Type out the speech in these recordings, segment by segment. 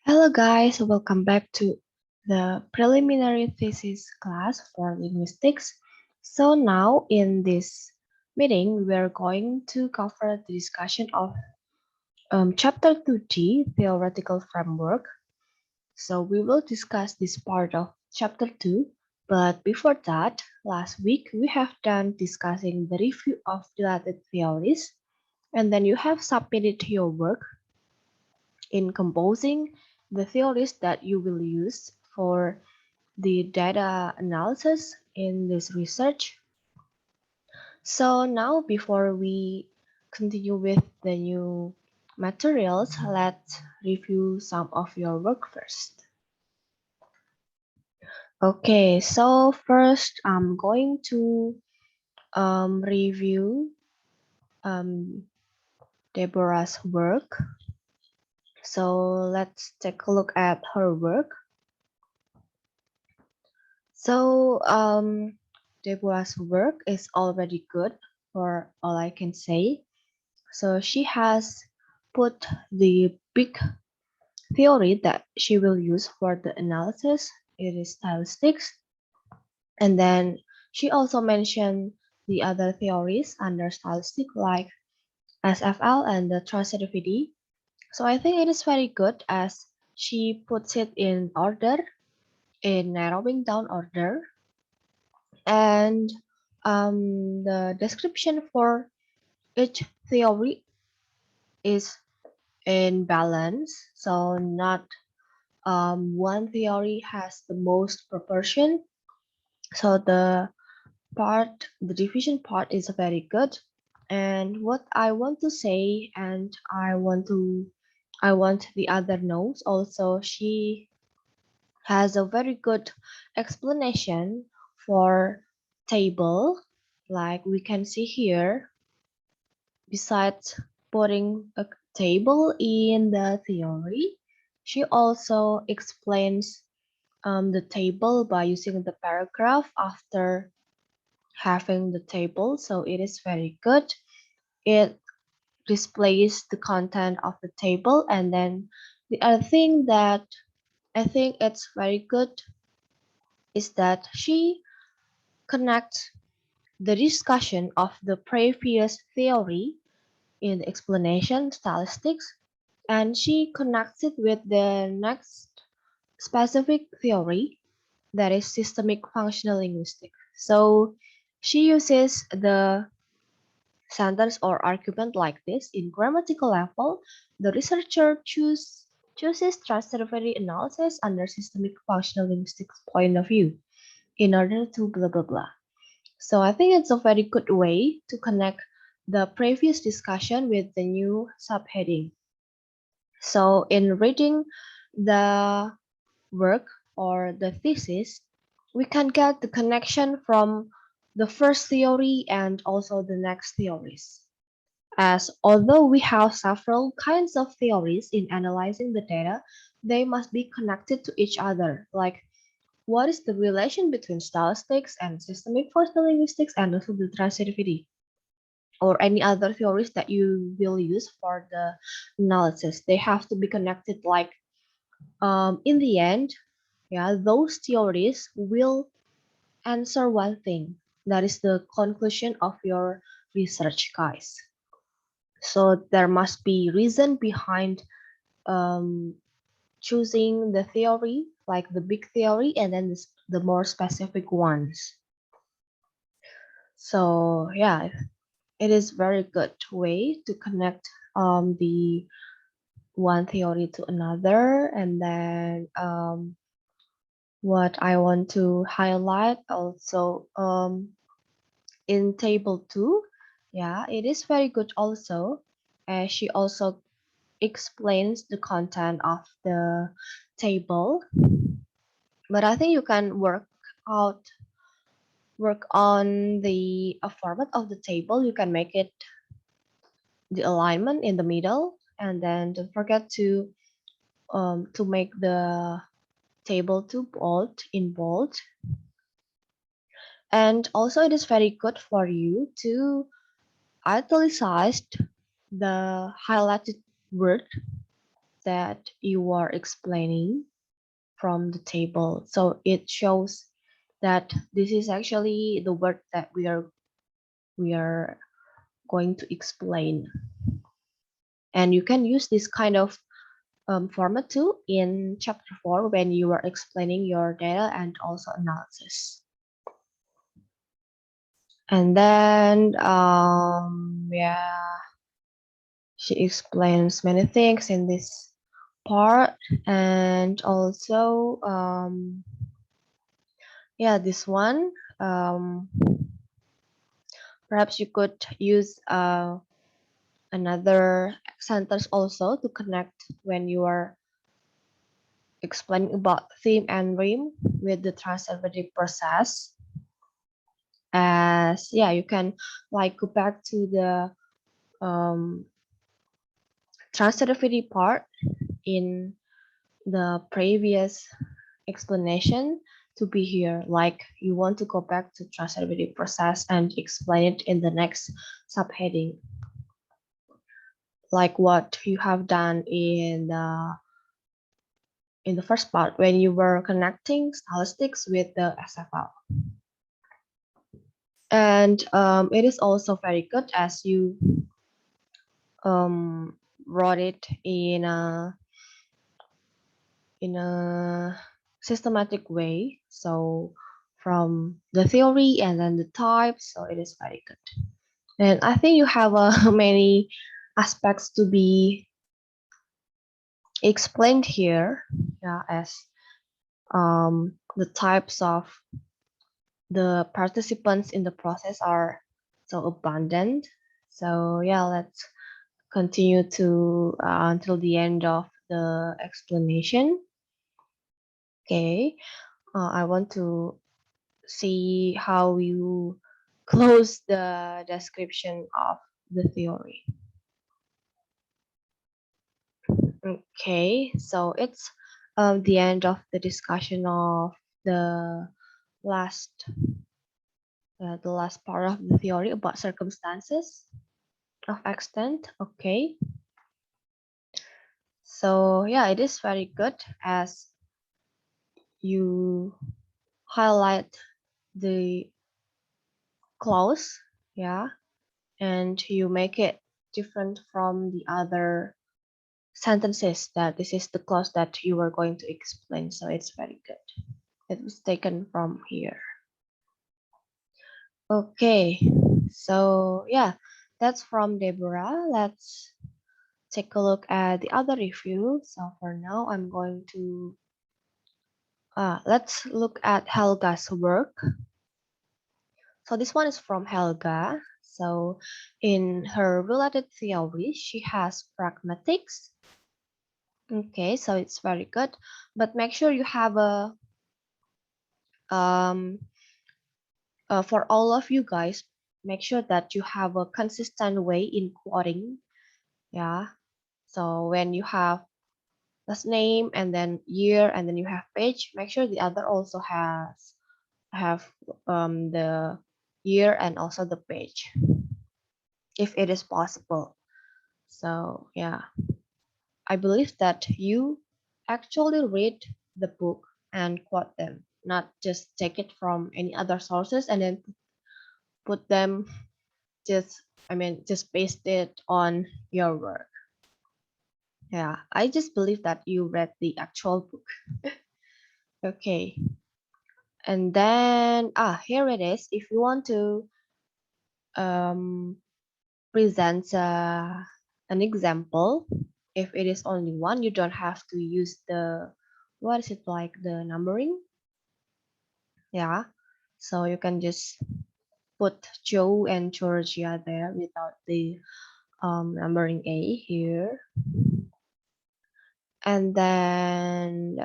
Hello guys, welcome back to the preliminary thesis class for linguistics. So now in this meeting, we are going to cover the discussion of Chapter 2G Theoretical Framework. So we will discuss this part of Chapter 2, but before that, last week we have done discussing the review of dilated theories, and then you have submitted your work in composing the theories that you will use for the data analysis in this research. So now before we continue with the new materials, let's review some of your work first. Okay, so first I'm going to review um, Deborah's work. So let's take a look at her work. So Deborah's work is already good for all I can say. So she has put the big theory that she will use for the analysis. It is stylistics. And then she also mentioned the other theories under stylistic like SFL and the transitivity. So I think it is very good as she puts it in order, in narrowing down order. And the description for each theory is in balance, so not one theory has the most proportion. So the division part is very good. And what I want to say, and I want the other notes also, she has a very good explanation for table, like we can see here. Besides putting a table in the theory, she also explains the table by using the paragraph after having the table. So it is very good. It displays the content of the table. And then the other thing that I think it's very good is that she connects the discussion of the previous theory in the explanation stylistics, and she connects it with the next specific theory, that is systemic functional linguistics. So she uses the sentence or argument like this: in grammatical level, the researcher chooses transitivity analysis under systemic functional linguistics point of view in order to blah blah blah. So I think it's a very good way to connect the previous discussion with the new subheading. So in reading the work or the thesis, we can get the connection from the first theory and also the next theories. As although we have several kinds of theories in analyzing the data, they must be connected to each other. Like, what is the relation between stylistics and systemic functional linguistics and also the transitivity? Or any other theories that you will use for the analysis. They have to be connected like in the end, yeah, those theories will answer one thing. That is the conclusion of your research, guys. So there must be reason behind um, choosing the theory, like the big theory, and then the more specific ones. So yeah, it is very good way to connect the one theory to another. And then what I want to highlight also in table 2, yeah, it is very good also, as she also explains the content of the table. But I think you can work on the format of the table. You can make it the alignment in the middle, and then don't forget to make the table to bold in bold. And also it is very good for you to italicize the highlighted word that you are explaining from the table. So it shows that this is actually the word that we are going to explain. And you can use this kind of format too in chapter 4 when you are explaining your data and also analysis. And then yeah, she explains many things in this part. And also yeah, this one, perhaps you could use another sentence also to connect when you are explaining about theme and rhyme with the translative process. As yeah, you can like go back to the um, translativity part in the previous explanation to be here. Like you want to go back to translativity process and explain it in the next subheading, like what you have done in the first part when you were connecting statistics with the SFL. And it is also very good as you wrote it in a systematic way. So from the theory and then the types, so it is very good. And I think you have many aspects to be explained here, yeah, as the types of the participants in the process are so abundant. So yeah, let's continue to until the end of the explanation. Okay, I want to see how you close the description of the theory. Okay, so it's the end of the discussion of the last the last part of the theory about circumstances of extent. Okay, so yeah, it is very good as you highlight the clause, yeah, and you make it different from the other sentences that this is the clause that you were going to explain. So it's very good. It was taken from here. Okay, so yeah, that's from Deborah. Let's take a look at the other review. So for now, I'm going to let's look at Helga's work. So this one is from Helga. So in her related theory, she has pragmatics. Okay, so it's very good, but make sure you have a um for all of you guys, make sure that you have a consistent way in quoting. Yeah. So when you have last name and then year and then you have page, make sure the other also have the year and also the page if it is possible. So yeah, I believe that you actually read the book and quote them, not just take it from any other sources and then put them just paste it on your work. Yeah, I just believe that you read the actual book. Okay, and then here it is. If you want to um, present an example, if it is only one, you don't have to use the what is it like the numbering. Yeah, so you can just put Joe and Georgia there without the numbering A here. And then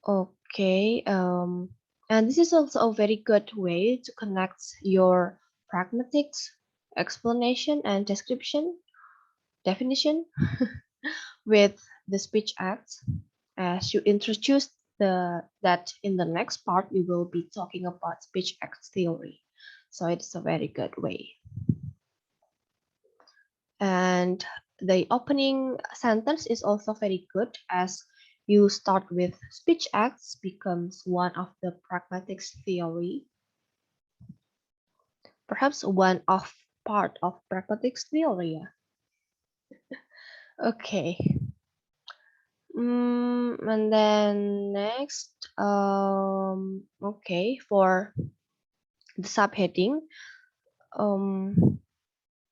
okay, and this is also a very good way to connect your pragmatics explanation and description definition with the speech acts as you introduce that in the next part we will be talking about speech acts theory. So it's a very good way. And the opening sentence is also very good, as you start with speech acts becomes one of the pragmatics theory, perhaps one of part of pragmatics theory. Yeah. Okay. And then next, okay, for the subheading, um,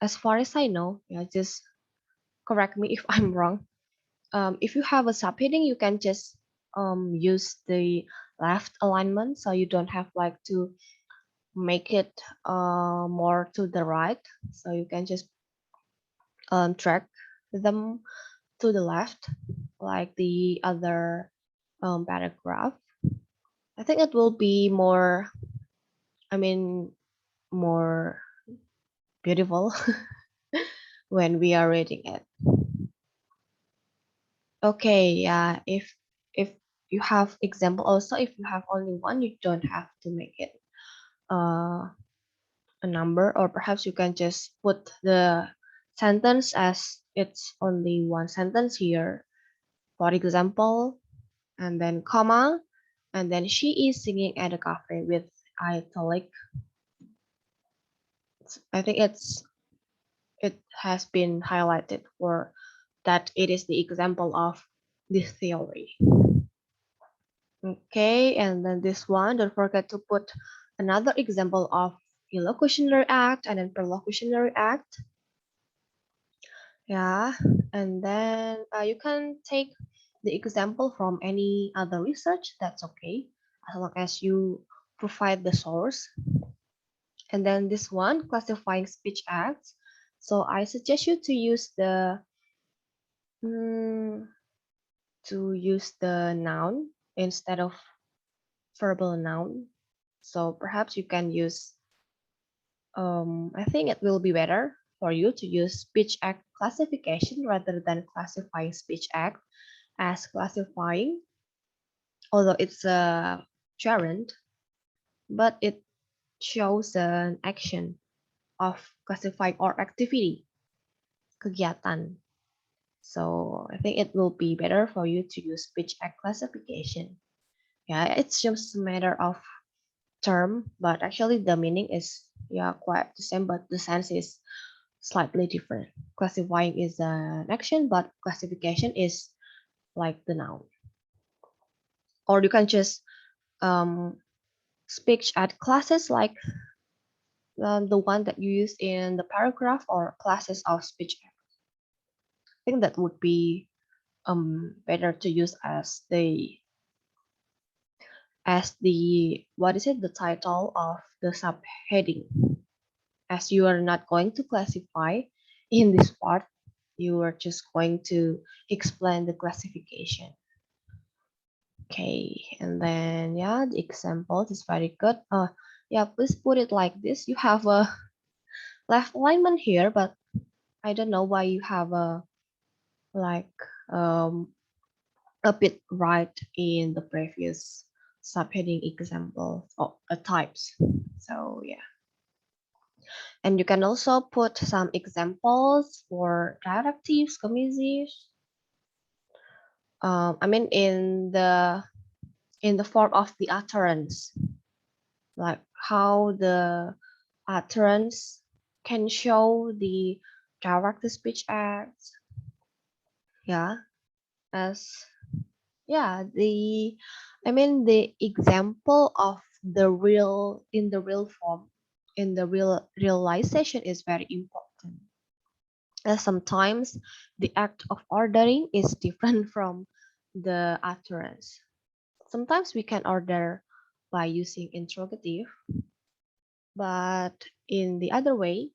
as far as I know, yeah, just correct me if I'm wrong. If you have a subheading, you can just use the left alignment, so you don't have like to make it more to the right. So you can just drag them to the left, like the other paragraph. I think it will be more, I mean, more beautiful when we are reading it. Okay, yeah, if you have example also, if you have only one, you don't have to make it uh, a number, or perhaps you can just put the sentence as it's only one sentence here. For example, and then comma, and then she is singing at a cafe with italic. I think it has been highlighted for that it is the example of this theory. Okay, and then this one, don't forget to put another example of illocutionary act and then perlocutionary act. Yeah, and then you can take the example from any other research, that's okay, as long as you provide the source. And then this one, classifying speech acts. So I suggest you mm, to use the noun instead of verbal noun. So perhaps you can use, I think it will be better for you to use speech act classification rather than classifying speech act as classifying, although it's a gerund, but it shows an action of classifying or activity, kegiatan. So I think it will be better for you to use speech act classification. Yeah, it's just a matter of term, but actually the meaning is yeah quite the same, but the sense is slightly different. Classifying is an action, but classification is like the noun. Or you can just um, speech at classes like the one that you use in the paragraph, or classes of speech. I think that would be better to use as the what is it, the title of the subheading, as you are not going to classify in this part, you are just going to explain the classification. Okay, and then yeah, the example is very good. Yeah, please put it like this. You have a left alignment here, but I don't know why you have a like a bit right in the previous subheading example or types. So yeah, and you can also put some examples for directives, commissives. I mean in the form of the utterance, like how the utterance can show the direct speech acts. Yeah, as yeah, the example of the real in the real form, in the realization is very important. As sometimes the act of ordering is different from the utterance. Sometimes we can order by using interrogative, but in the other way,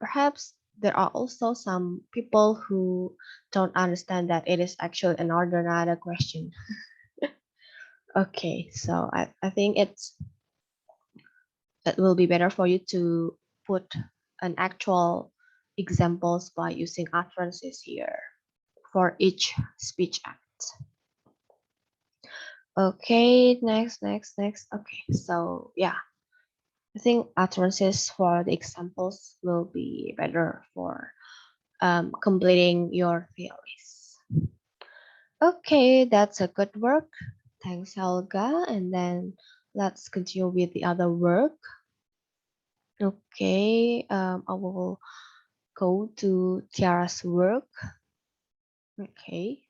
perhaps there are also some people who don't understand that it is actually an order, not a question. Okay, so I think it will be better for you to put an actual examples by using utterances here for each speech act. Okay, next. Okay, so yeah, I think utterances for the examples will be better for completing your theories. Okay, that's a good work. Thanks, Helga. And then let's continue with the other work. Okay, I will go to Tiara's work. Okay.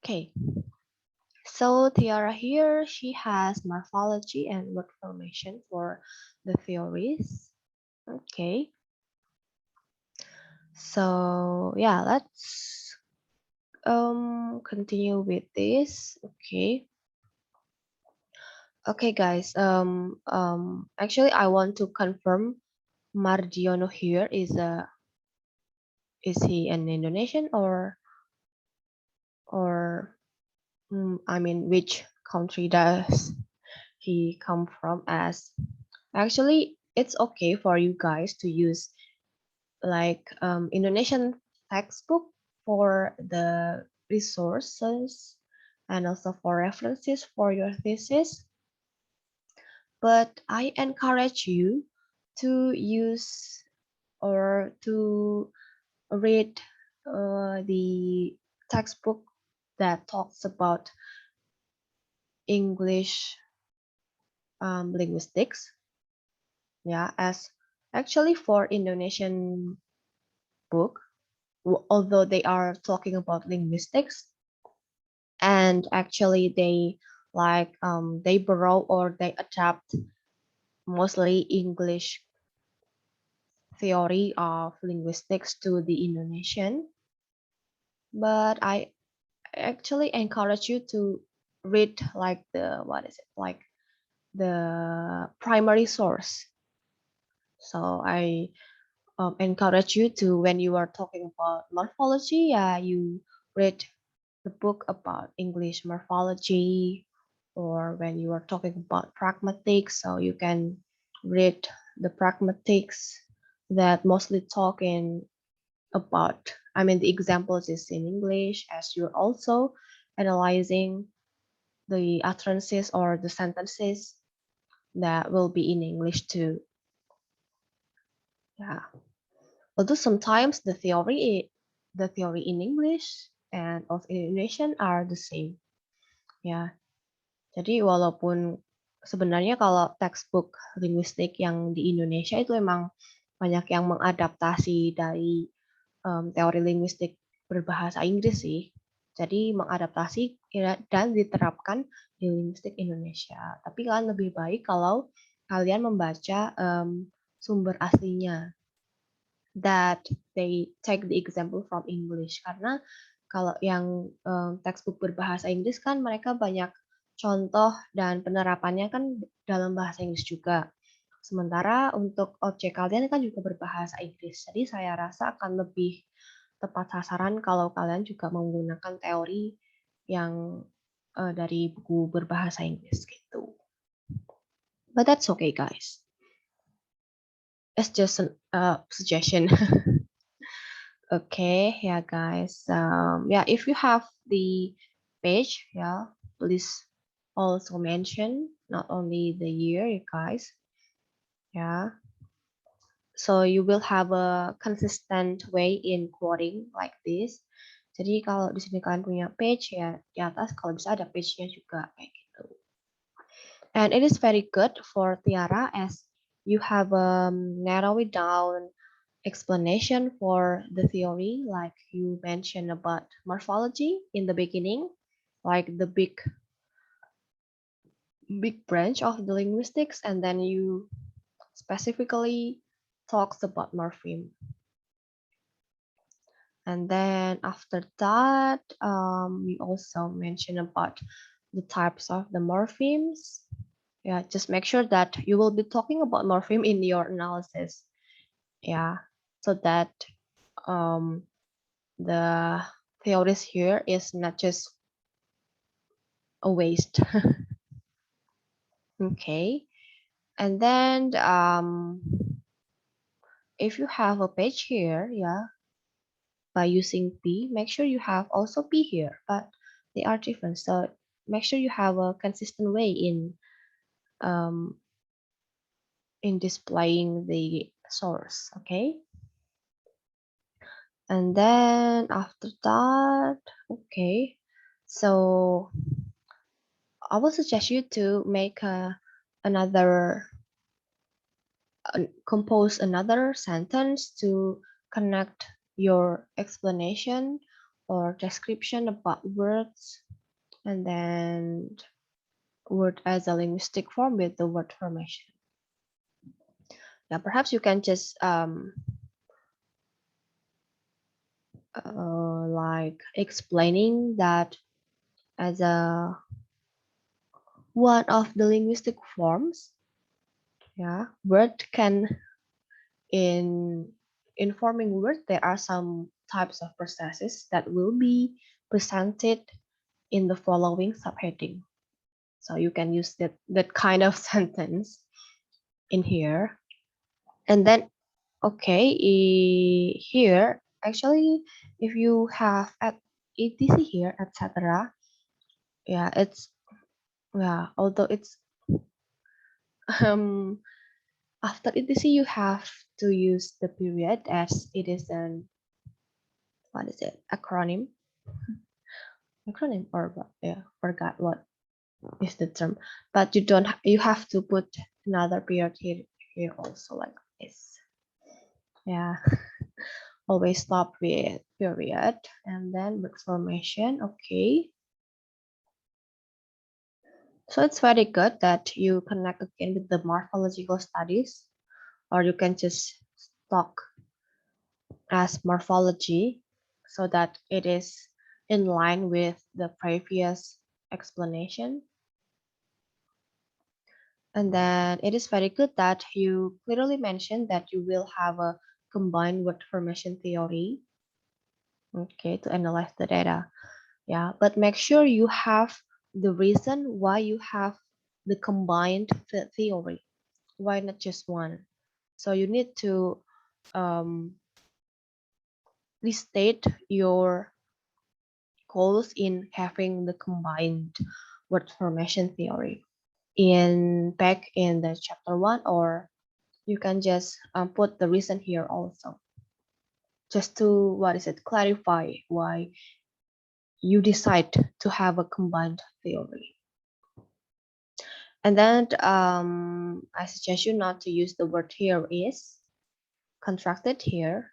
Okay. So Tiara here, she has morphology and word formation for the theories. Okay. So yeah, let's continue with this. Okay. Okay, guys. Actually, I want to confirm Mardiono here is he an Indonesian or I mean which country does he come from? As actually it's okay for you guys to use like Indonesian textbook for the resources and also for references for your thesis, but I encourage you to use or to read the textbook that talks about English linguistics. Yeah, as actually for Indonesian book, although they are talking about linguistics, and actually they borrow or they adapt mostly English theory of linguistics to the Indonesian. But I actually encourage you to read like the what is it like the primary source. So I encourage you to when you are talking about morphology, yeah, you read the book about English morphology, or when you are talking about pragmatics, so you can read the pragmatics that mostly talking about, I mean, the examples is in English, as you're also analyzing the utterances or the sentences that will be in English too. Yeah. Although sometimes the theory in English and of Indonesian are the same. Ya, jadi walaupun sebenarnya kalau textbook linguistik yang di Indonesia itu emang banyak yang mengadaptasi dari teori linguistik berbahasa Inggris sih. Jadi mengadaptasi dan diterapkan di linguistik Indonesia. Tapi kalian lebih baik kalau kalian membaca sumber aslinya, that they take the example from English, karena kalau yang textbook berbahasa Inggris kan mereka banyak contoh dan penerapannya kan dalam bahasa Inggris juga. Sementara untuk objek kalian kan juga berbahasa Inggris. Jadi saya rasa akan lebih tepat sasaran kalau kalian juga menggunakan teori yang dari buku berbahasa Inggris gitu. But that's okay, guys. It's just a suggestion. Okay, yeah, guys. Yeah, if you have the page, yeah, please also mention not only the year, you guys. Yeah. So you will have a consistent way in quoting like this. Jadi kalau di sini kalian punya page ya di atas kalau bisa ada page-nya juga kayak gitu. And it is very good for Tiara as you have narrow it down explanation for the theory, like you mentioned about morphology in the beginning, like the big branch of the linguistics, and then you specifically talks about morpheme. And then after that, we also mentioned about the types of the morphemes. Yeah, just make sure that you will be talking about morpheme in your analysis. Yeah, so that the theories here is not just a waste. Okay, and then if you have a page here, yeah, by using P, make sure you have also P here, but they are different. So make sure you have a consistent way in in displaying the source. Okay. And then after that, okay, so I will suggest you to make another compose another sentence to connect your explanation or description about words, and then word as a linguistic form with the word formation. Yeah, perhaps you can just like explaining that as a one of the linguistic forms. Yeah, word can in forming word there are some types of processes that will be presented in the following subheading. So you can use that kind of sentence in here. And then okay, here actually if you have at etc here, etc. Yeah, it's although it's um after etc you have to use the period as it is an what is it acronym or what? Yeah, forgot what is the term, but you don't you have to put another period here also like this. Yeah. Always stop with period and then word formation. Okay, so it's very good that you connect again with the morphological studies, or you can just talk as morphology so that it is in line with the previous explanation. And then it is very good that you clearly mentioned that you will have a combined word formation theory, okay, to analyze the data. Yeah, but make sure you have the reason why you have the combined theory. Why not just one? So you need to restate your goals in having the combined word formation theory in back in the chapter 1, or you can just put the reason here also, just to what is it clarify why you decide to have a combined theory. And then I suggest you not to use the word here is contracted here.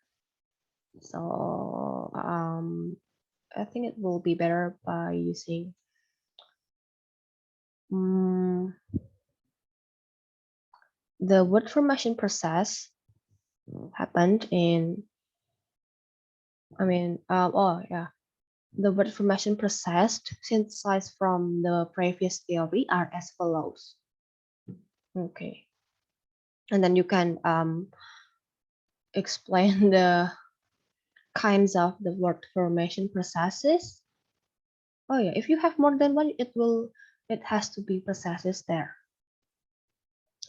So I think it will be better by using the word formation process happened in, oh yeah, the word formation processed synthesized from the previous theory are as follows. Okay, and then you can explain the kinds of the word formation processes. Oh yeah, if you have more than one, it has to be processes there.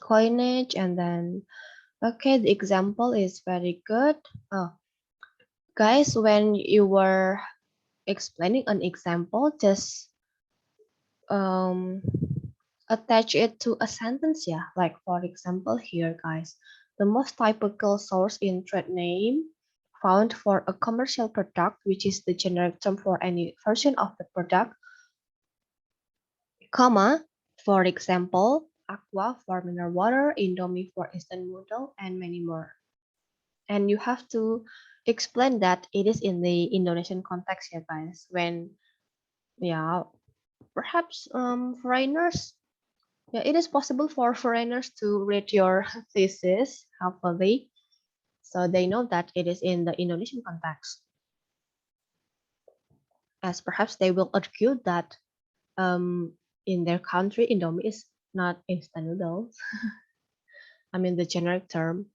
Coinage, and then okay, the example is very good. Oh, guys, when you were explaining an example, just um attach it to a sentence, yeah. Like for example here, guys, the most typical source in trade name found for a commercial product, which is the generic term for any version of the product, comma, for example, aqua for mineral water, Indomie for instant noodle, and many more. And you have to explain that it is in the Indonesian context, yeah, guys. When, yeah, perhaps foreigners, yeah, it is possible for foreigners to read your thesis, hopefully, so they know that it is in the Indonesian context. As perhaps they will argue that in their country, Indomie is not instant noodles. I mean, the generic term.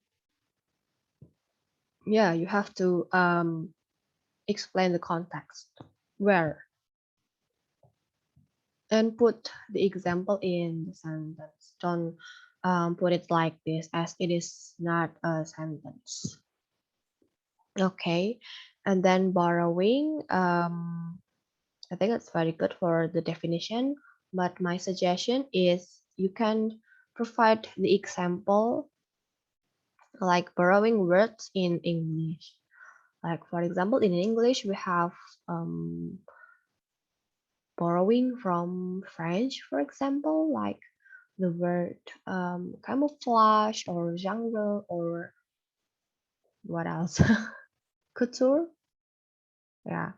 Yeah, you have to explain the context where and put the example in the sentence. Don't put it like this as it is not a sentence. Okay, and then borrowing. I think it's very good for the definition, but my suggestion is you can provide the example like borrowing words in English. Like for example, in English we have borrowing from French, for example, like the word camouflage or genre or what else? Couture. Yeah.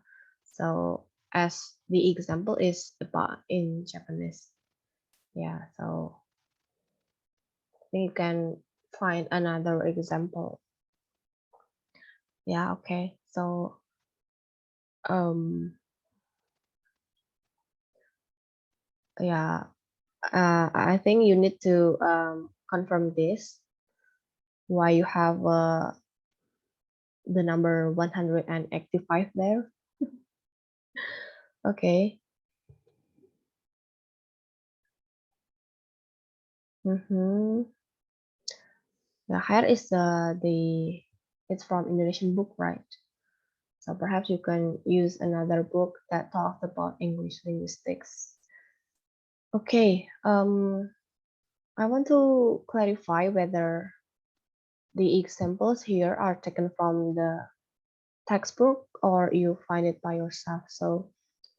So as the example is about in Japanese. Yeah. So you can find another example. Yeah. Okay. So um yeah. I think you need to confirm this. Why you have the number 185 there? Okay. Mm-hmm. Yeah, here is the it's from Indonesian book, right? So perhaps you can use another book that talks about English linguistics. Okay. I want to clarify whether the examples here are taken from the textbook or you find it by yourself. So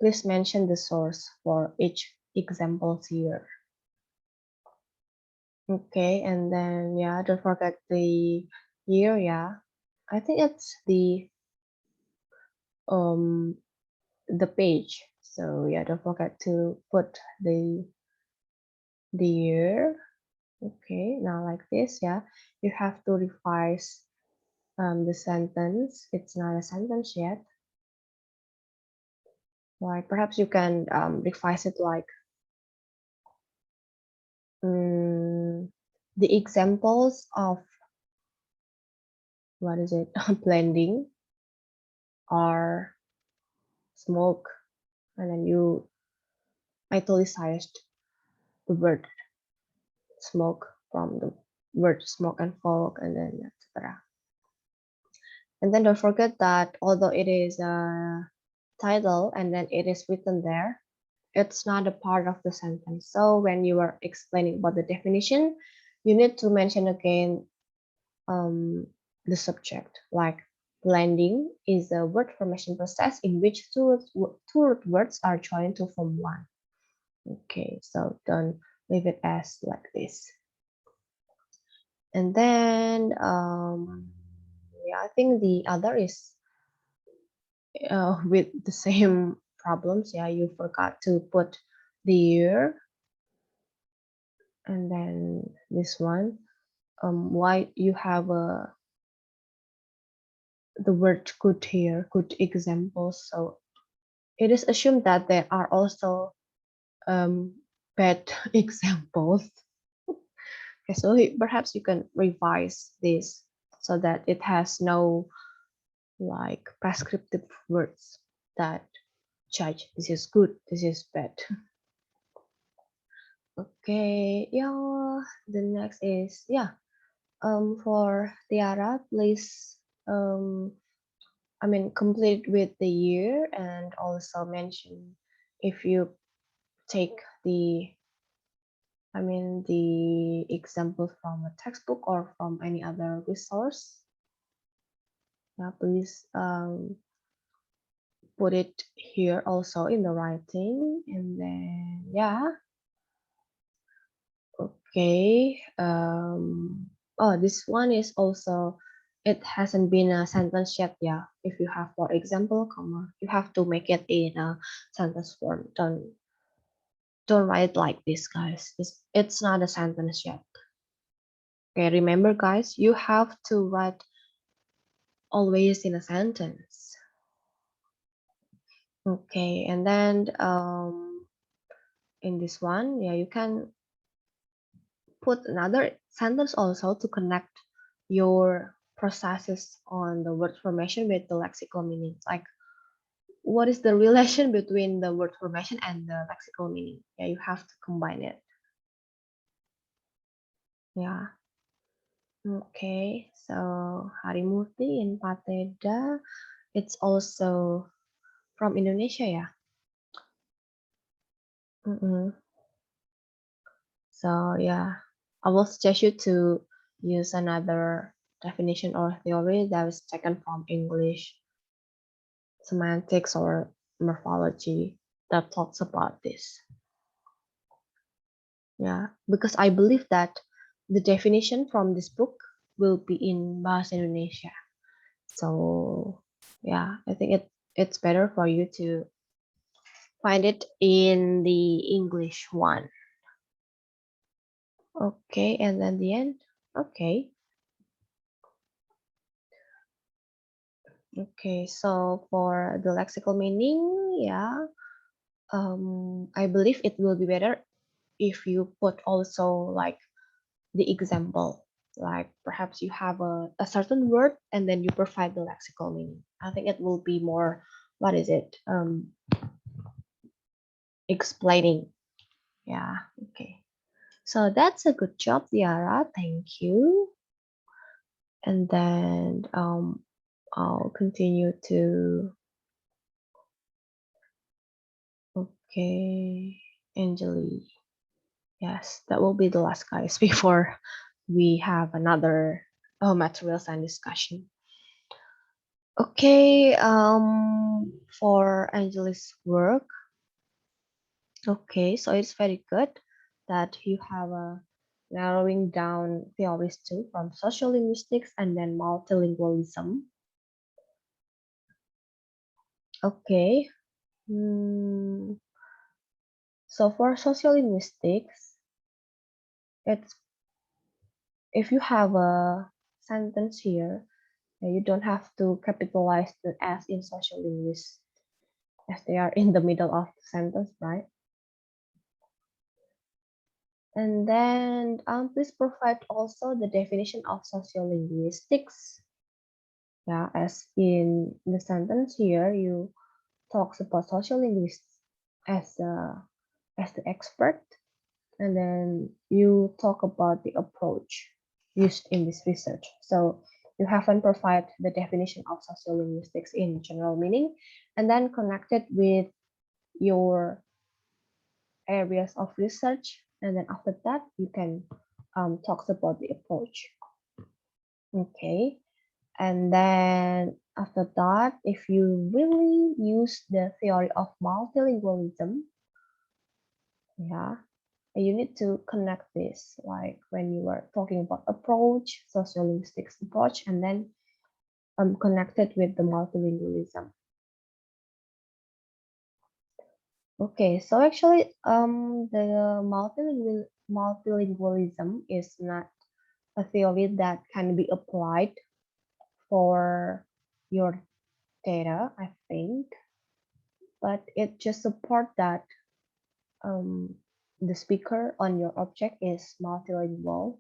please mention the source for each examples here. Okay, and then yeah, don't forget the year, yeah. I think it's um the page. So yeah, don't forget to put the year. Okay, now like this, yeah. You have to revise the sentence. It's not a sentence yet. Like perhaps you can revise it like the examples of what is it blending are smoke, and then you italicized the word smoke from the word smoke and fog, and then etc. And then don't forget that although it is a title and then it is written there, it's not a part of the sentence. So when you are explaining about the definition, you need to mention again um, the subject. Like blending is a word formation process in which two root words are joined to form one. Okay, so don't leave it as like this. And then yeah, I think the other is with the same problems. Yeah, you forgot to put the year, and then this one. Why you have the word good here, good examples. So it is assumed that there are also bad examples. Okay, so perhaps you can revise this so that it has no like prescriptive words that judge this is good, this is bad. Okay, yeah, the next is yeah. For Tiara, please complete with the year and also mention if you take the example from a textbook or from any other resource. Yeah, please put it here also in the writing, and then yeah. Okay. Oh, this one is also, it hasn't been a sentence yet. Yeah. If you have, for example, comma, you have to make it in a sentence form. Don't write it like this, guys. It's not a sentence yet. Okay. Remember, guys, you have to write always in a sentence. Okay. And then in this one, yeah, you can put another sentence also to connect your processes on the word formation with the lexical meaning. Like, what is the relation between the word formation and the lexical meaning? Yeah, you have to combine it. Yeah. Okay. So Harimurti in Pateda, it's also from Indonesia, yeah. So yeah, I will suggest you to use another definition or theory that was taken from English semantics or morphology that talks about this. Yeah, because I believe that the definition from this book will be in Bahasa Indonesia. So yeah, I think it's better for you to find it in the English one. Okay, and then the end. Okay. Okay, so for the lexical meaning, yeah, I believe it will be better if you put also like the example, like perhaps you have a certain word and then you provide the lexical meaning. I think it will be more, what is it? Explaining. Yeah, okay. So that's a good job, Tiara. Thank you. And then I'll continue to, okay, Angeli. Yes, that will be the last, guys, before we have another material science discussion. Okay, for Angeli's work, okay, so it's very good that you have a narrowing down theories too from social linguistics and then multilingualism. Okay, so for social linguistics, it's if you have a sentence here, you don't have to capitalize the S in social linguistics as they are in the middle of the sentence, right? And then please provide also the definition of sociolinguistics. Yeah, as in the sentence here, you talks about sociolinguists as as the expert, and then you talk about the approach used in this research. So you haven't provided the definition of sociolinguistics in general meaning, and then connected with your areas of research, and then after that you can talk about the approach. Okay, and then after that, if you really use the theory of multilingualism, yeah, you need to connect this, like when you were talking about approach, sociolinguistics approach, and then connected with the multilingualism. Okay, so actually the multilingualism is not a theory that can be applied for your data, I think, but it just support that the speaker on your object is multilingual.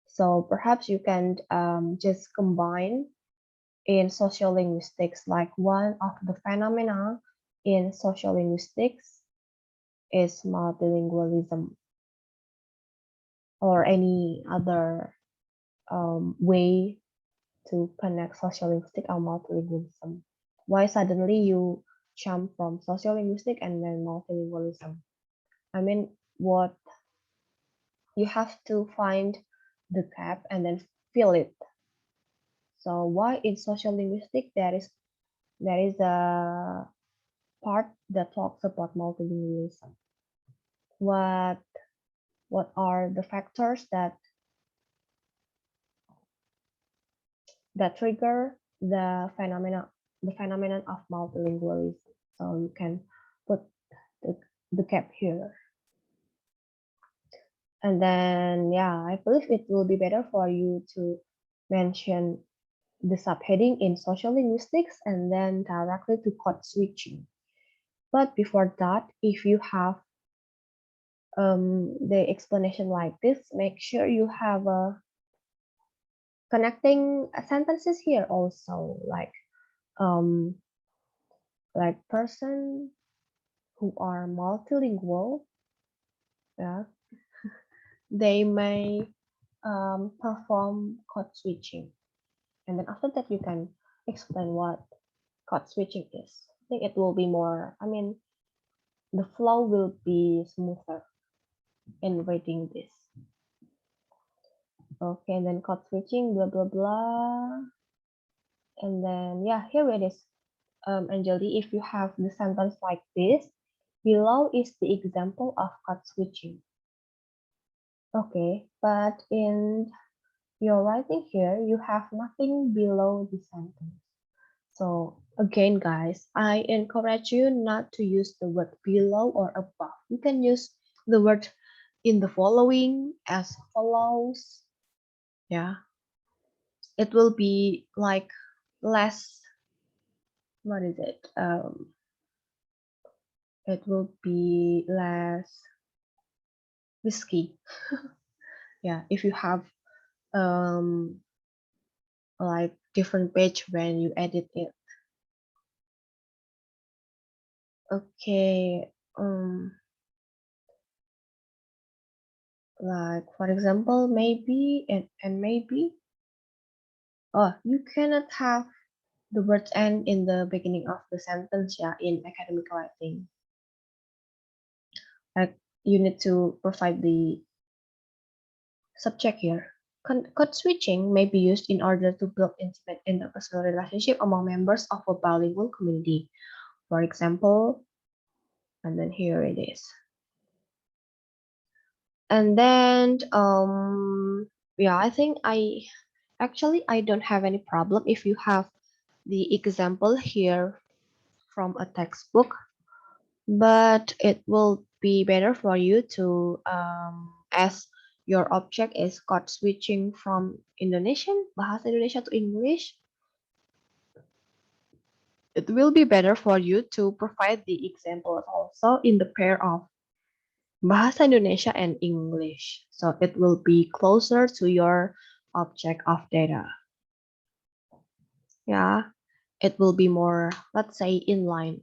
So perhaps you can just combine in sociolinguistics, like one of the phenomena in sociolinguistics is multilingualism, or any other way to connect sociolinguistic and multilingualism. Why suddenly you jump from sociolinguistic and then multilingualism? I mean, what you have to find the gap and then fill it. So why in sociolinguistic there is a part that talks about multilingualism? What what are the factors that trigger the phenomenon of multilingualism? So you can put the gap here. And then, yeah, I believe it will be better for you to mention the subheading in social linguistics and then directly to code switching. But before that, if you have the explanation like this, make sure you have a connecting sentences here also, like person who are multilingual, yeah, they may perform code switching, and then after that you can explain what code switching is. I think it will be more, I mean, the flow will be smoother in reading this. Okay, and then code switching, blah, blah, blah. And then, yeah, here it is. Anjali, if you have the sentence like this, below is the example of code switching. Okay, but in your writing here, you have nothing below the sentence. So again, guys, I encourage you not to use the word below or above. You can use the word in the following as follows. Yeah, it will be like less, what is it? It will be less risky. Yeah, if you have um like different page when you edit it. Okay, like for example, maybe and maybe. Oh, you cannot have the word and in the beginning of the sentence, yeah, in academic writing. Like you need to provide the subject here. Code switching may be used in order to build intimate interpersonal relationship among members of a bilingual community. For example, and then here it is. And then yeah, I think I don't have any problem if you have the example here from a textbook, but it will be better for you to as your object is code switching from Indonesian, bahasa Indonesia to English. It will be better for you to provide the example also in the pair of bahasa Indonesia and English. So it will be closer to your object of data. Yeah, it will be more, let's say, inline.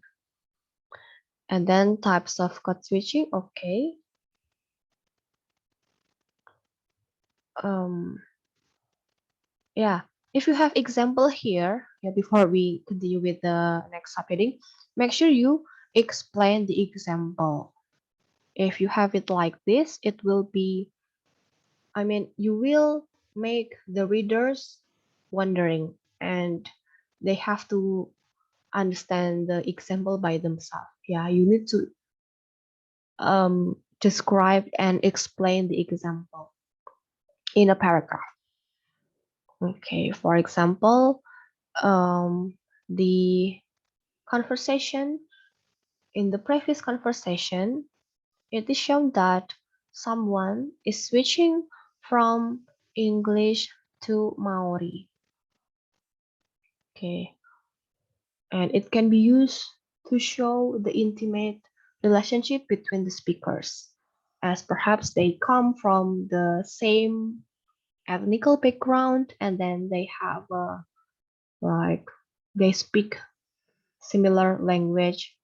And then types of code switching, okay. Yeah, if you have example here, yeah, before we continue with the next subheading, make sure you explain the example. If you have it like this, it will be, you will make the readers wondering and they have to understand the example by themselves. Yeah, you need to describe and explain the example in a paragraph. Okay, for example, the conversation in the previous conversation, it is shown that someone is switching from English to Maori. Okay, and it can be used to show the intimate relationship between the speakers, as perhaps they come from the same ethnical background and then they have like they speak similar language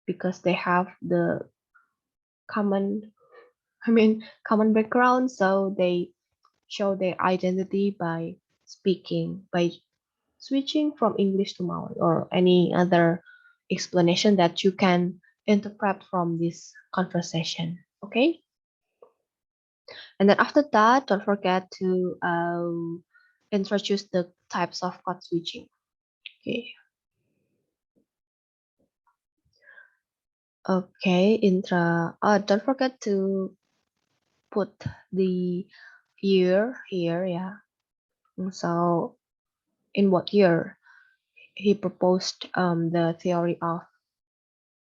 because they have the common common background, so they show their identity by by switching from English to Maori, or any other explanation that you can interpret from this conversation. Okay, and then after that, don't forget to introduce the types of code switching. Okay. Okay, don't forget to put the year here, yeah. So in what year he proposed the theory of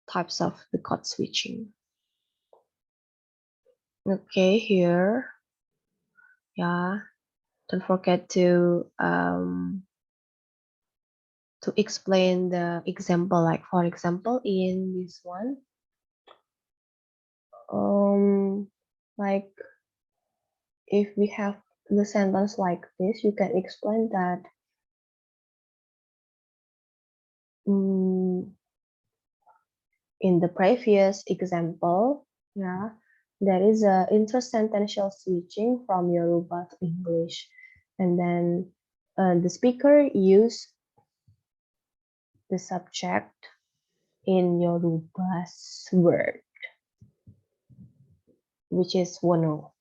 types of the code switching. Okay, here, yeah. Don't forget to explain the example. Like for example, in this one, like if we have the sentence like this, you can explain that in the previous example, yeah, there is a intersentential switching from Yoruba to English, and then the speaker use the subject in Yoruba's word, which is wono,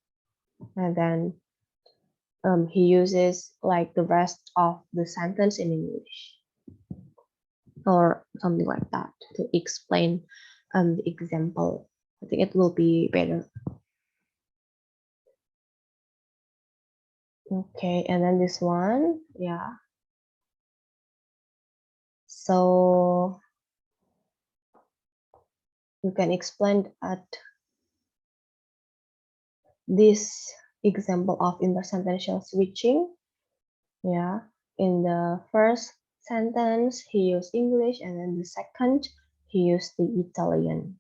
and then he uses like the rest of the sentence in English or something like that to explain the example. I think it will be better. Okay, and then this one, yeah. So you can explain at this example of intersentential switching. Yeah, in the first sentence he used English, and then the second he used the Italian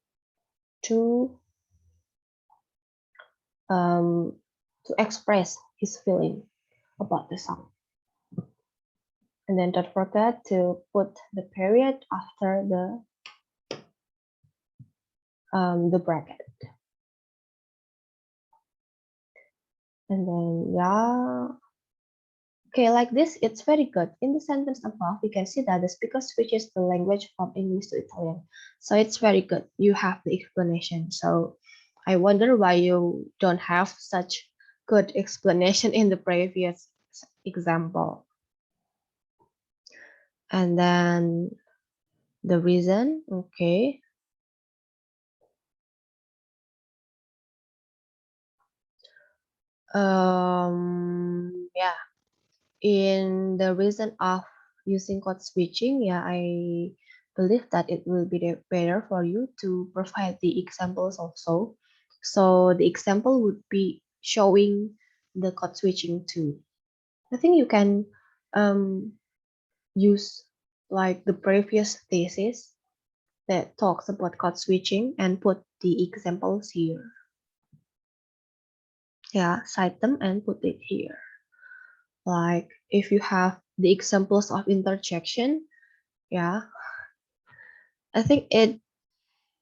to um, to express his feeling about the song. And then don't forget to put the period after the bracket. And then yeah, okay, like this, it's very good. In the sentence above, you can see that the speaker switches the language from English to Italian. So it's very good. You have the explanation. So I wonder why you don't have such good explanation in the previous example. And then the reason, okay. Yeah, in the reason of using code switching, yeah, I believe that it will be better for you to provide the examples also. So the example would be showing the code switching too. I think you can use like the previous thesis that talks about code switching and put the examples here. Yeah, cite them and put it here. Like if you have the examples of interjection, yeah, I think it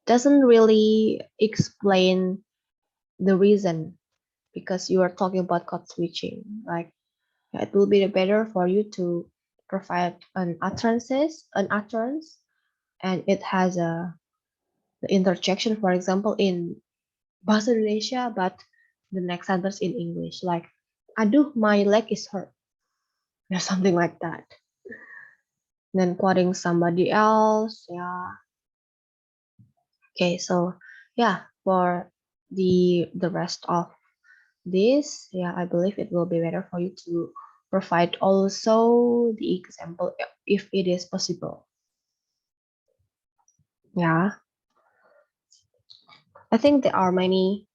doesn't really explain the reason because you are talking about code switching. Like yeah, it will be better for you to provide an utterance, and it has the interjection, for example, in Bahasa Indonesia, but the next sentence in English, like, aduh, my leg is hurt, or something like that. Then quoting somebody else, yeah. Okay, so yeah, for the rest of this, yeah, I believe it will be better for you to provide also the example if it is possible. Yeah, I think there are many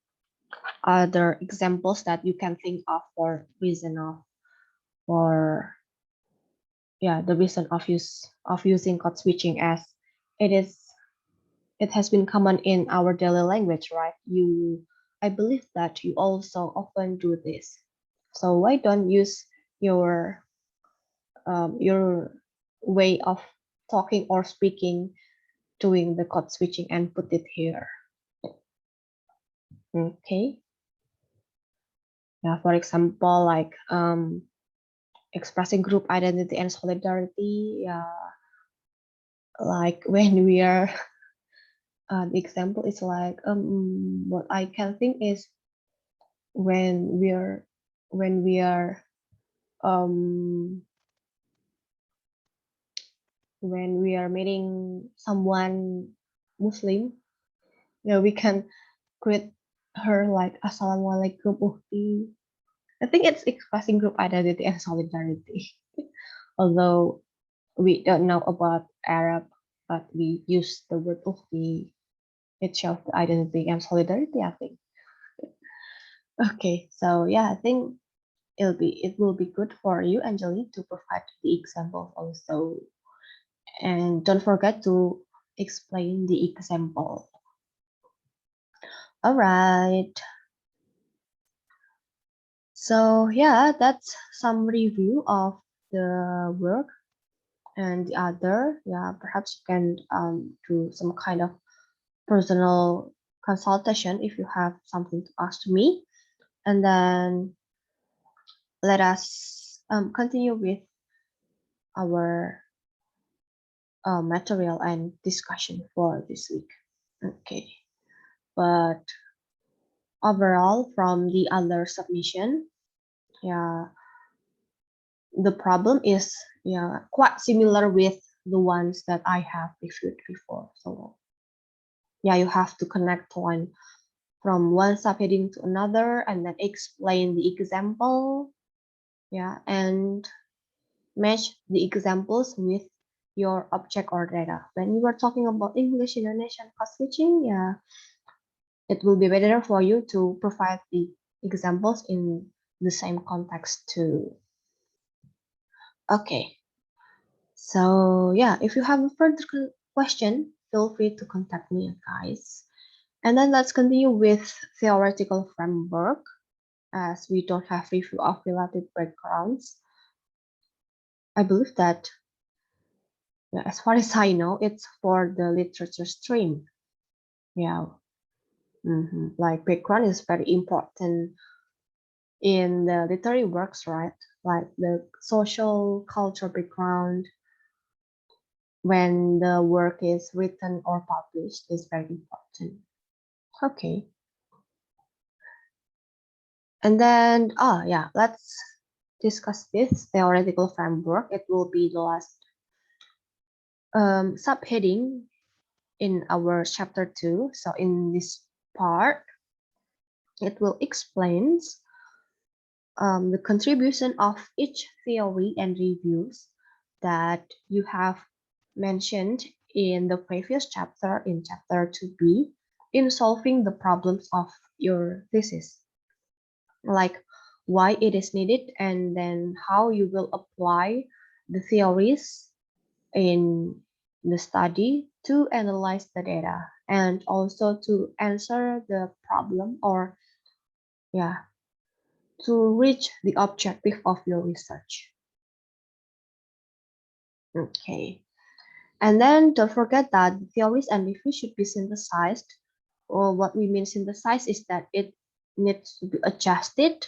other examples that you can think of for reason of or yeah, the reason of using code switching, as it is it has been common in our daily language, right? I believe that you also often do this. So why don't use your way of talking or speaking, doing the code switching, and put it here. Okay. Yeah, for example, like expressing group identity and solidarity. Yeah, like when we are the example is like what I can think is when we are when we are um when we are meeting someone Muslim, yeah, we can greet her like Assalamualaikum Uhti. I think it's expressing group identity and solidarity. Although we don't know about Arab, but we use the word Uhti. It shows the identity and solidarity, I think. Okay, so yeah, I think it will be good for you, Anjali, to provide the example also. And don't forget to explain the example. All right. So yeah, that's some review of the work, and the other, yeah, perhaps you can do some kind of personal consultation if you have something to ask to me. And then let us continue with our material and discussion for this week. Okay, but overall from the other submission, yeah, the problem is quite similar with the ones that I have reviewed before. So you have to connect one from one subheading to another and then explain the example, and match the examples with your object or data. When you are talking about English, Indonesian code switching, it will be better for you to provide the examples in the same context too. Okay, so if you have a further question, feel free to contact me, guys. And then let's continue with theoretical framework, as we don't have review of related backgrounds. I believe that, as far as I know, it's for the literature stream. Like background is very important in the literary works, right? Like the social culture background when the work is written or published is very important. Okay. And then, let's discuss this theoretical framework. It will be the last subheading in our chapter 2. So in this part, it will explain the contribution of each theory and reviews that you have mentioned in the previous chapter, in chapter 2b, in solving the problems of your thesis, like why it is needed and then how you will apply the theories in the study to analyze the data and also to answer the problem, or to reach the objective of your research. Okay. And then don't forget that the theories and reviews should be synthesized. Or what we mean synthesized is that it needs to be adjusted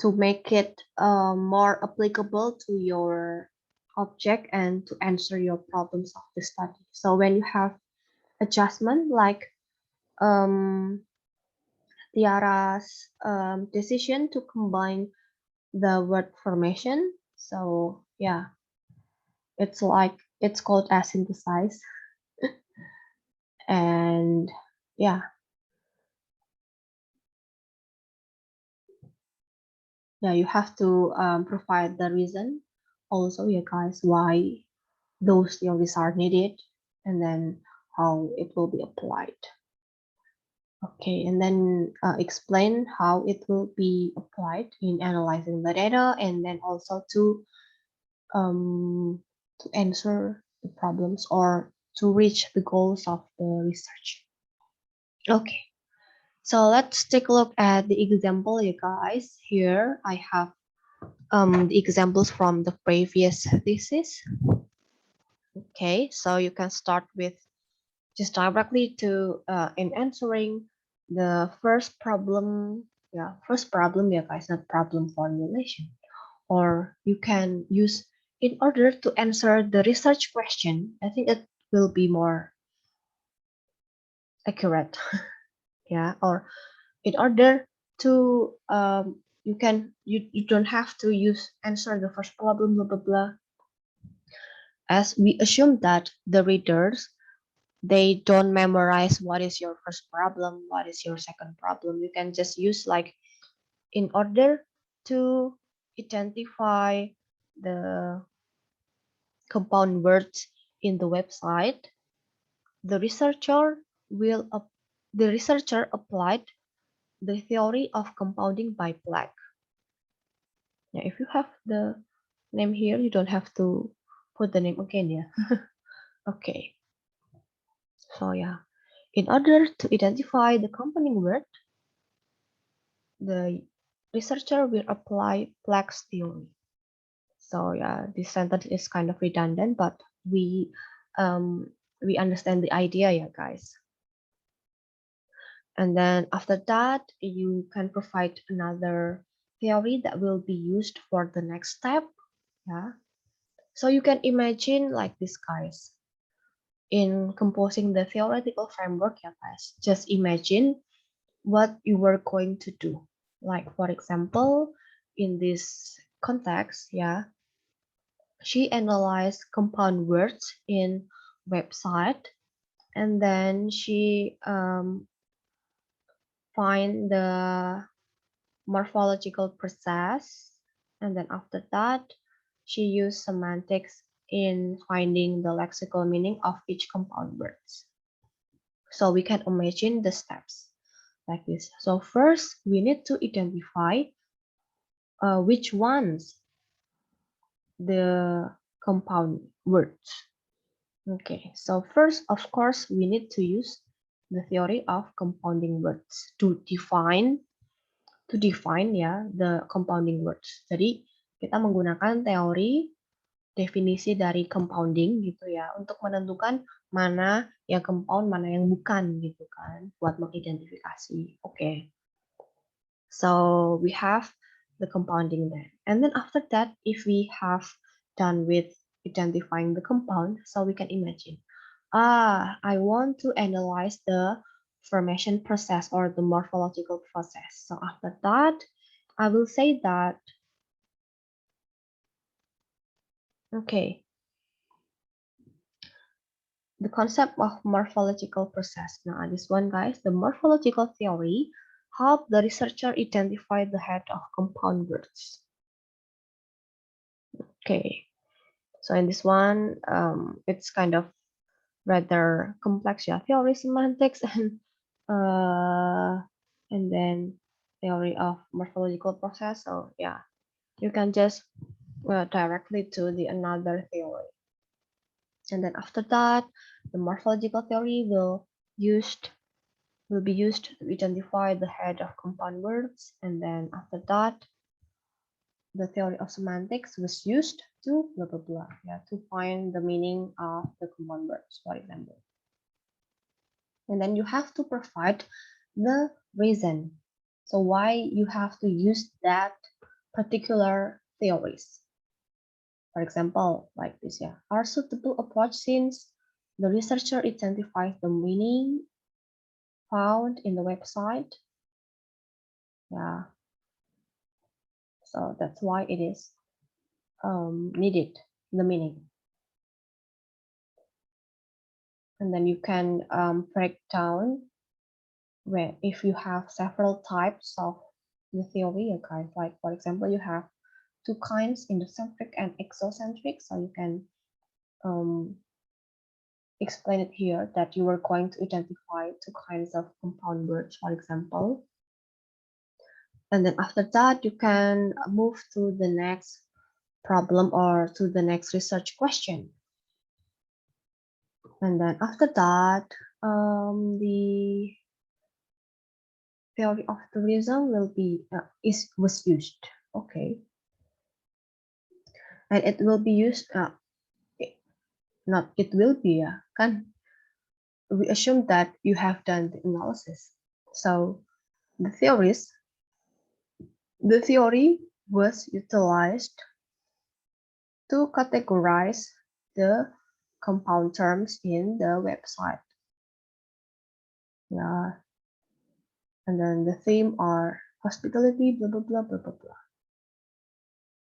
to make it more applicable to your object and to answer your problems of the study. So when you have adjustment like Tiara's decision to combine the word formation, so it's called as synthesize. And you have to provide the reason also, guys, why those theories are needed and then how it will be applied. Okay, and then explain how it will be applied in analyzing the data, and then also to answer the problems or to reach the goals of the research. Okay, so let's take a look at the example, you guys. Here I have the examples from the previous thesis. Okay, so you can start with just directly to in answering the first problem. First problem, guys, not problem formulation. Or you can use in order to answer the research question. I think it will be more accurate. Or in order to you don't have to use answer the first problem, blah blah blah, as we assume that the readers, they don't memorize what is your first problem, what is your second problem. You can just use like, in order to identify the compound words in the website, the researcher applied the theory of compounding by Black. If you have the name here, you don't have to put the name again. Okay. So in order to identify the compounding word, the researcher will apply Black's theory. So this sentence is kind of redundant, but we understand the idea, guys. And then after that, you can provide another theory that will be used for the next step. So you can imagine like this, guys. In composing the theoretical framework, guys, just imagine what you were going to do. Like, for example, in this context, yeah, she analyzed compound words in website, and then she find the morphological process, and then after that she used semantics in finding the lexical meaning of each compound words. So we can imagine the steps like this. So first we need to identify which ones the compound words. Okay, so first, of course, we need to use the theory of compounding words to define ya the compounding words. Jadi kita menggunakan teori definisi dari compounding gitu ya untuk menentukan mana yang compound, mana yang bukan gitu kan buat mengidentifikasi. Oke. So we have the compounding then. And then after that, if we have done with identifying the compound, so we can imagine, I want to analyze the formation process or the morphological process. So after that, I will say that, okay, the concept of morphological process. Now this one, guys, the morphological theory help the researcher identify the head of compound words. Okay, so in this one, it's kind of rather complex, yeah, theory semantics and then theory of morphological process. So yeah, you can just directly to the another theory. And then after that, the morphological theory will be used to identify the head of compound words, and then after that, the theory of semantics was used to blah blah blah, yeah, to find the meaning of the compound words, for example. And then you have to provide the reason. So why you have to use that particular theories. For example, like this, yeah, are suitable approach since the researcher identifies the meaning found in the website. Yeah. So that's why it is needed, the meaning. And then you can break down where if you have several types of the theory, okay, like for example, you have two kinds, endocentric and exocentric. So you can explain it here that you are going to identify two kinds of compound words, for example. And then after that, you can move to the next problem or to the next research question. And then after that, the theory of tourism will be was used. Okay, and it will be used. Not it will be kan. We assume that you have done the analysis. So the theory was utilized to categorize the compound terms in the website. Yeah. And then the theme are hospitality, blah, blah, blah, blah, blah, blah.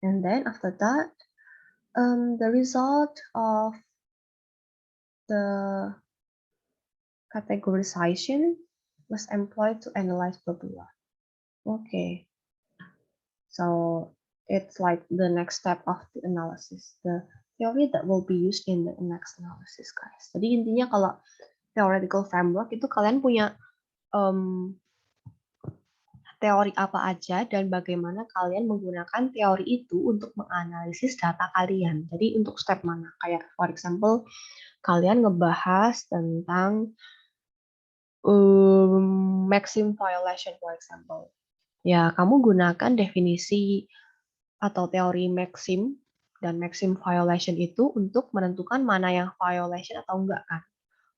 And then after that, the result of the categorization was employed to analyze blah, blah, blah. Okay. So it's like the next step of the analysis, the theory that will be used in the next analysis, guys. Jadi intinya kalau theoretical framework itu kalian punya teori apa aja dan bagaimana kalian menggunakan teori itu untuk menganalisis data kalian. Jadi untuk step mana? Kayak for example, kalian ngebahas tentang maximum violation, for example. Ya, kamu gunakan definisi atau teori maxim dan maxim violation itu untuk menentukan mana yang violation atau enggak kan.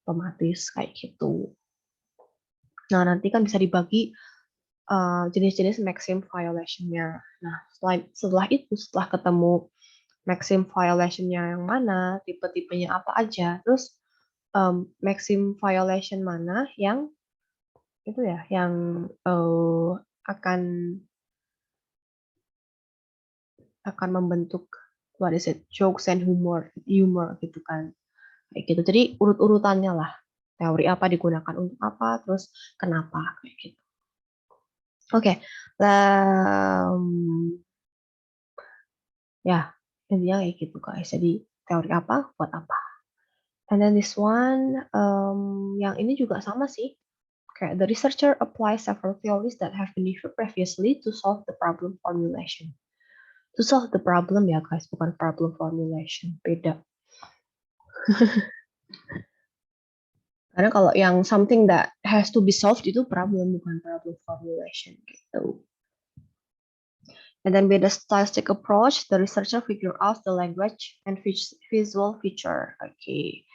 Otomatis kayak gitu. Nah, nanti kan bisa dibagi jenis-jenis maxim violation-nya. Nah, setelah itu, setelah ketemu maxim violation-nya yang mana, tipe-tipenya apa aja, terus maxim violation mana yang itu ya, yang akan akan membentuk jokes and humor gitu kan, kayak gitu. Jadi urut-urutannya lah, teori apa digunakan untuk apa, terus kenapa, kayak gitu. Oke, ya intinya kayak gitu guys. Jadi teori apa buat apa. And then this one, yang ini juga sama sih. Kayak the researcher applies several theories that have been developed previously to solve the problem formulation. To solve the problem ya guys, bukan problem formulation, beda. Karena kalau yang something that has to be solved itu problem, bukan problem formulation gitu. And then with the stylistic approach, the researcher figure out the language and visual feature. Oke.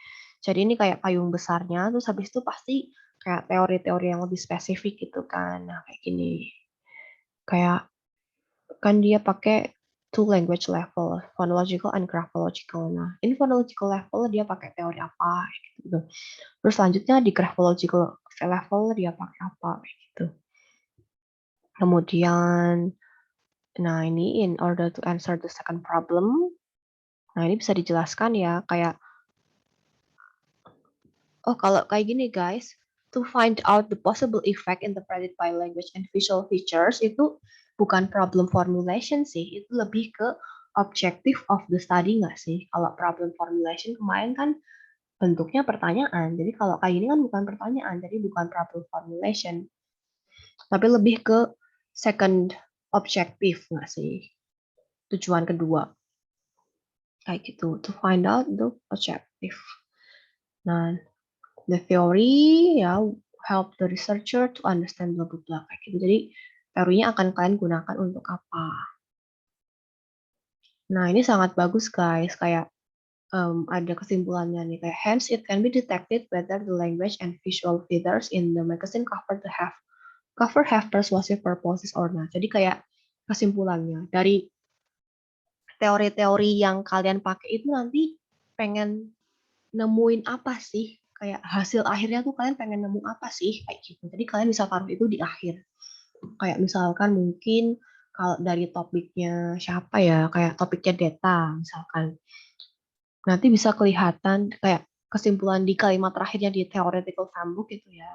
Jadi ini kayak payung besarnya, terus habis itu pasti kayak teori-teori yang lebih spesifik gitu kan. Nah, kayak gini. Kayak kan dia pakai two language level, phonological and graphological. Nah, ini phonological level dia pakai teori apa gitu. Terus selanjutnya di graphological level dia pakai apa gitu. Kemudian nah ini in order to answer the second problem. Nah, ini bisa dijelaskan ya kayak kalau kayak gini guys, to find out the possible effect interpreted by language and visual features itu bukan problem formulation sih, itu lebih ke objective of the study nggak sih? Kalau problem formulation kemarin kan bentuknya pertanyaan, jadi kalau kayak gini kan bukan pertanyaan, jadi bukan problem formulation, tapi lebih ke second objective nggak sih? Tujuan kedua, kayak gitu, to find out the objective. Nah, the theory ya help the researcher to understand bla bla bla kayak gitu. Jadi teorinya akan kalian gunakan untuk apa? Nah, ini sangat bagus guys, kayak ada kesimpulannya nih kayak hence it can be detected whether the language and visual features in the magazine cover have persuasive purposes or not. Jadi kayak kesimpulannya dari teori-teori yang kalian pakai itu nanti pengen nemuin apa sih? Kayak hasil akhirnya tuh kalian pengen nemu apa sih? Kayak gitu. Jadi kalian bisa taruh itu di akhir. Kayak misalkan mungkin kalau dari topiknya siapa ya, kayak topiknya data misalkan. Nanti bisa kelihatan kayak kesimpulan di kalimat terakhirnya di theoretical framework gitu ya.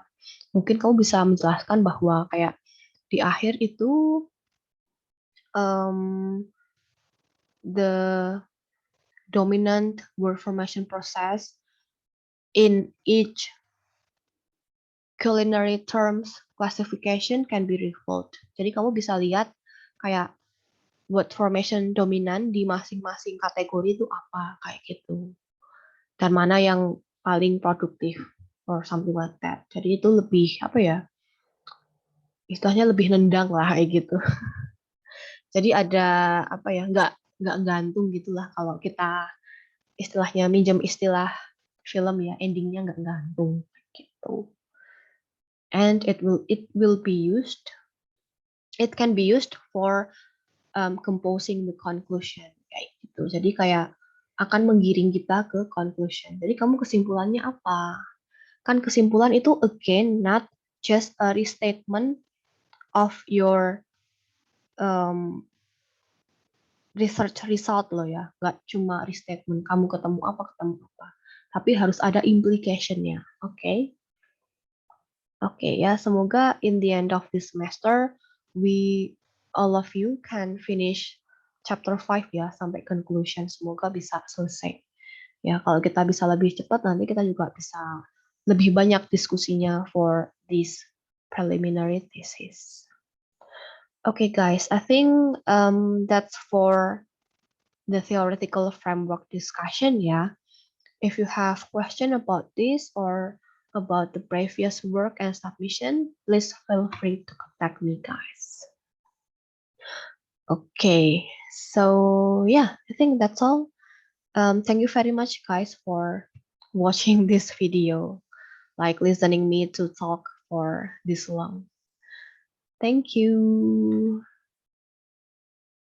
Mungkin kamu bisa menjelaskan bahwa kayak di akhir itu the dominant word formation process in each culinary terms classification can be revealed. Jadi kamu bisa lihat kayak word formation dominan di masing-masing kategori itu apa kayak gitu. Dan mana yang paling produktif or something like that. Jadi itu lebih apa ya? Istilahnya lebih nendang lah kayak gitu. Jadi ada apa ya? Nggak gantung gitulah kalau kita istilahnya minjem istilah film ya, endingnya nggak gantung gitu. And it can be used for composing the conclusion kayak gitu. Jadi kayak akan menggiring kita ke conclusion. Jadi kamu kesimpulannya apa? Kan kesimpulan itu again not just a restatement of your research result loh ya. Nggak cuma restatement kamu ketemu apa, tapi harus ada implication-nya. Oke? Oke ya, semoga in the end of this semester all of you can finish chapter 5 ya sampai conclusion. Semoga bisa selesai. Ya, kalau kita bisa lebih cepat nanti kita juga bisa lebih banyak diskusinya for this preliminary thesis. Okay guys, I think that's for the theoretical framework discussion ya. If you have question about this or about the previous work and submission, please feel free to contact me, guys. Okay, so yeah, I think that's all. Thank you very much, guys, for watching this video, like listening me to talk for this long. Thank you.